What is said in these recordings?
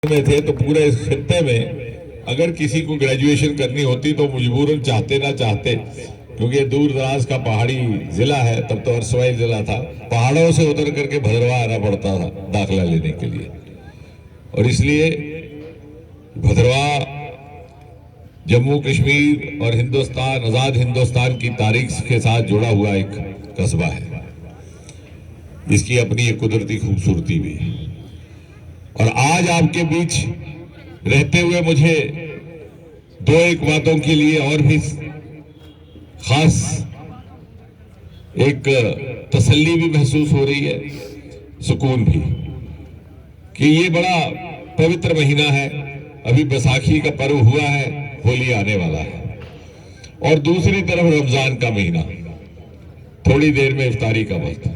में थे तो पूरे इस खित्ते में अगर किसी को ग्रेजुएशन करनी होती तो मजबूरन चाहते ना चाहते, क्योंकि ये दूर दराज का पहाड़ी जिला है, तब तो अरसवाई जिला था, पहाड़ों से उतर करके भद्रवा आना पड़ता था दाखिला लेने के लिए। और इसलिए भद्रवा जम्मू कश्मीर और हिंदुस्तान, आजाद हिंदुस्तान की तारीख के साथ जुड़ा हुआ एक कस्बा है, इसकी अपनी एक कुदरती खूबसूरती भी है। और आज आपके बीच रहते हुए मुझे दो एक बातों के लिए और भी खास एक तसल्ली भी महसूस हो रही है, सुकून भी, कि ये बड़ा पवित्र महीना है। अभी बैसाखी का पर्व हुआ है, होली आने वाला है, और दूसरी तरफ रमजान का महीना, थोड़ी देर में इफ्तारी का वक्त,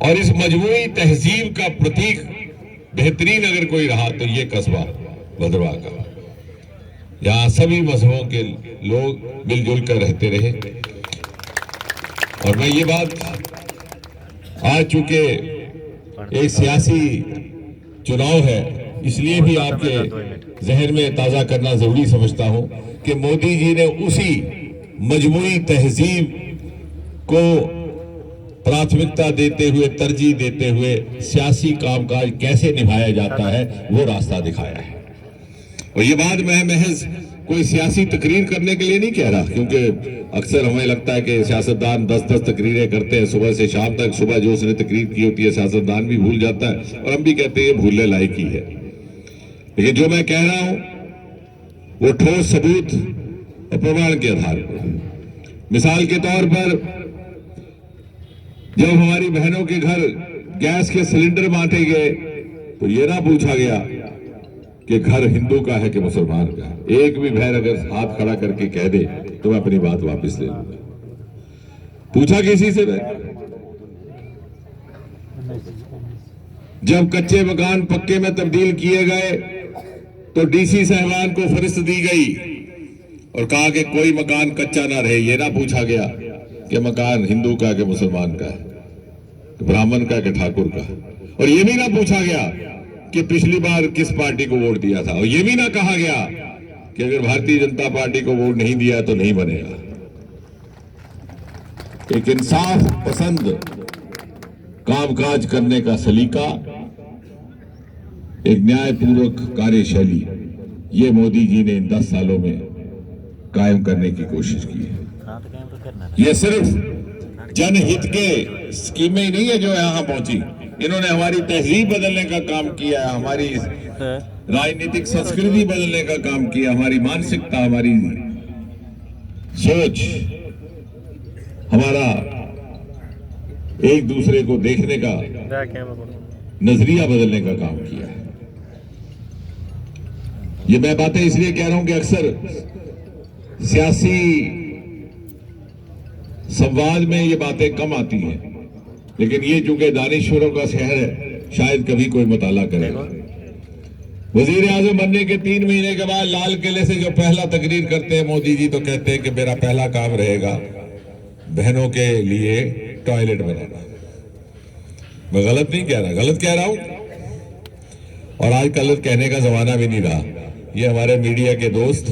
और इस मजमूई तहजीब का प्रतीक बेहतरीन अगर कोई रहा तो ये कस्बा भद्रवा का। यहाँ सभी मजहबों के लोग मिलजुल कर रहते रहे। और मैं ये बात आज चूंकि एक सियासी चुनाव है, इसलिए भी आपके जहन में ताजा करना जरूरी समझता हूं कि मोदी जी ने उसी मजमूई तहजीब को प्राथमिकता देते हुए, तरजीह देते हुए सियासी कामकाज कैसे निभाया जाता है वो रास्ता दिखाया है। और ये बात मैं महज कोई सियासी तकरीर करने के लिए नहीं कह रहा, क्योंकि अक्सर हमें लगता है कि सियासतदान 10-10 तकरीरें करते हैं सुबह से शाम तक। सुबह जो उसने तकरीर की होती है सियासतदान भी भूल जाता है, और हम भी कहते हैं भूलने लायक ही है। लेकिन जो मैं कह रहा हूं वो ठोस सबूत और प्रमाण के आधार पर। मिसाल के तौर पर जब हमारी बहनों के घर गैस के सिलेंडर बांटे गए तो ये ना पूछा गया कि घर हिंदू का है कि मुसलमान का है। एक भी बहन अगर हाथ खड़ा करके कह दे तो मैं अपनी बात वापस ले लूंगा। पूछा किसी से? जब कच्चे मकान पक्के में तब्दील किए गए तो डीसी साहबान को फरिस्त दी गई और कहा कि कोई मकान कच्चा ना रहे। ये ना पूछा गया कि मकान हिंदू का कि मुसलमान का है, ब्राह्मण का कि ठाकुर का। और ये भी ना पूछा गया कि पिछली बार किस पार्टी को वोट दिया था, और ये भी ना कहा गया कि अगर भारतीय जनता पार्टी को वोट नहीं दिया तो नहीं बनेगा। एक इंसाफ पसंद कामकाज करने का सलीका, एक न्यायपूर्वक कार्यशैली, ये मोदी जी ने इन 10 सालों में कायम करने की कोशिश की है। ये सिर्फ जनहित के स्कीमें ही नहीं है जो यहां पहुंची, इन्होंने हमारी तहजीब बदलने का काम किया, हमारी राजनीतिक संस्कृति बदलने का काम किया, हमारी मानसिकता, हमारी सोच, हमारा एक दूसरे को देखने का नजरिया बदलने का काम किया है। ये मैं बातें इसलिए कह रहा हूं कि अक्सर सियासी संवाद में ये बातें कम आती हैं, लेकिन ये चूंकि दानिश्वरों का शहर है, शायद कभी कोई मुताला करेगा। वजीर आजम बनने के 3 महीने के बाद लाल किले से जो पहला तकरीर करते हैं मोदी जी, तो कहते हैं कि मेरा पहला काम रहेगा बहनों के लिए टॉयलेट बनाना। मैं गलत नहीं कह रहा, गलत कह रहा हूं, और आज गलत कहने का जमाना भी नहीं रहा। ये हमारे मीडिया के दोस्त,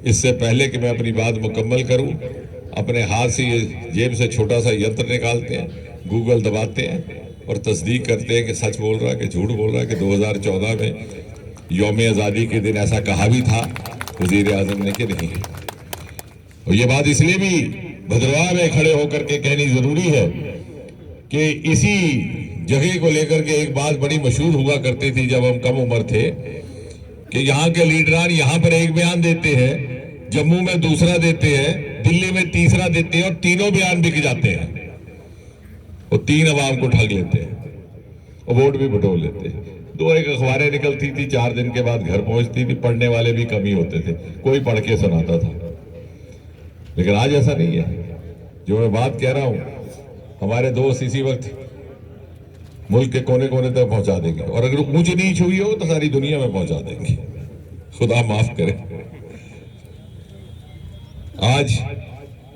इससे पहले कि मैं अपनी बात मुकम्मल करूं, अपने हाथ से ये जेब से छोटा सा यंत्र निकालते हैं, गूगल दबाते हैं और तस्दीक करते हैं कि सच बोल रहा है कि झूठ बोल रहा है, कि 2014 में यौम आज़ादी के दिन ऐसा कहा भी था वजीर आजम ने कि नहीं। और ये बात इसलिए भी भद्रवा में खड़े होकर के कहनी जरूरी है कि इसी जगह को लेकर के एक बात बड़ी मशहूर हुआ करती थी जब हम कम उम्र थे, कि यहाँ के लीडरान यहाँ पर एक बयान देते हैं, जम्मू में दूसरा देते हैं, दिल्ली में तीसरा देते हैं, और तीनों बयान बिक जाते हैं, और 3 अवाम को ठग लेते हैं और वोट भी बटोर लेते हैं। 2-1 अखबारें निकलती थी, 4 दिन के बाद घर पहुंचती थी, पढ़ने वाले भी कम ही होते थे, कोई पढ़ के सुनाता था। लेकिन आज ऐसा नहीं है। जो मैं बात कह रहा हूं, हमारे दोस्त इसी वक्त मुल्क के कोने कोने तक पहुंचा देंगे, और अगर ऊंच नीच हुई हो तो सारी दुनिया में पहुंचा देंगे, खुदा माफ करे। आज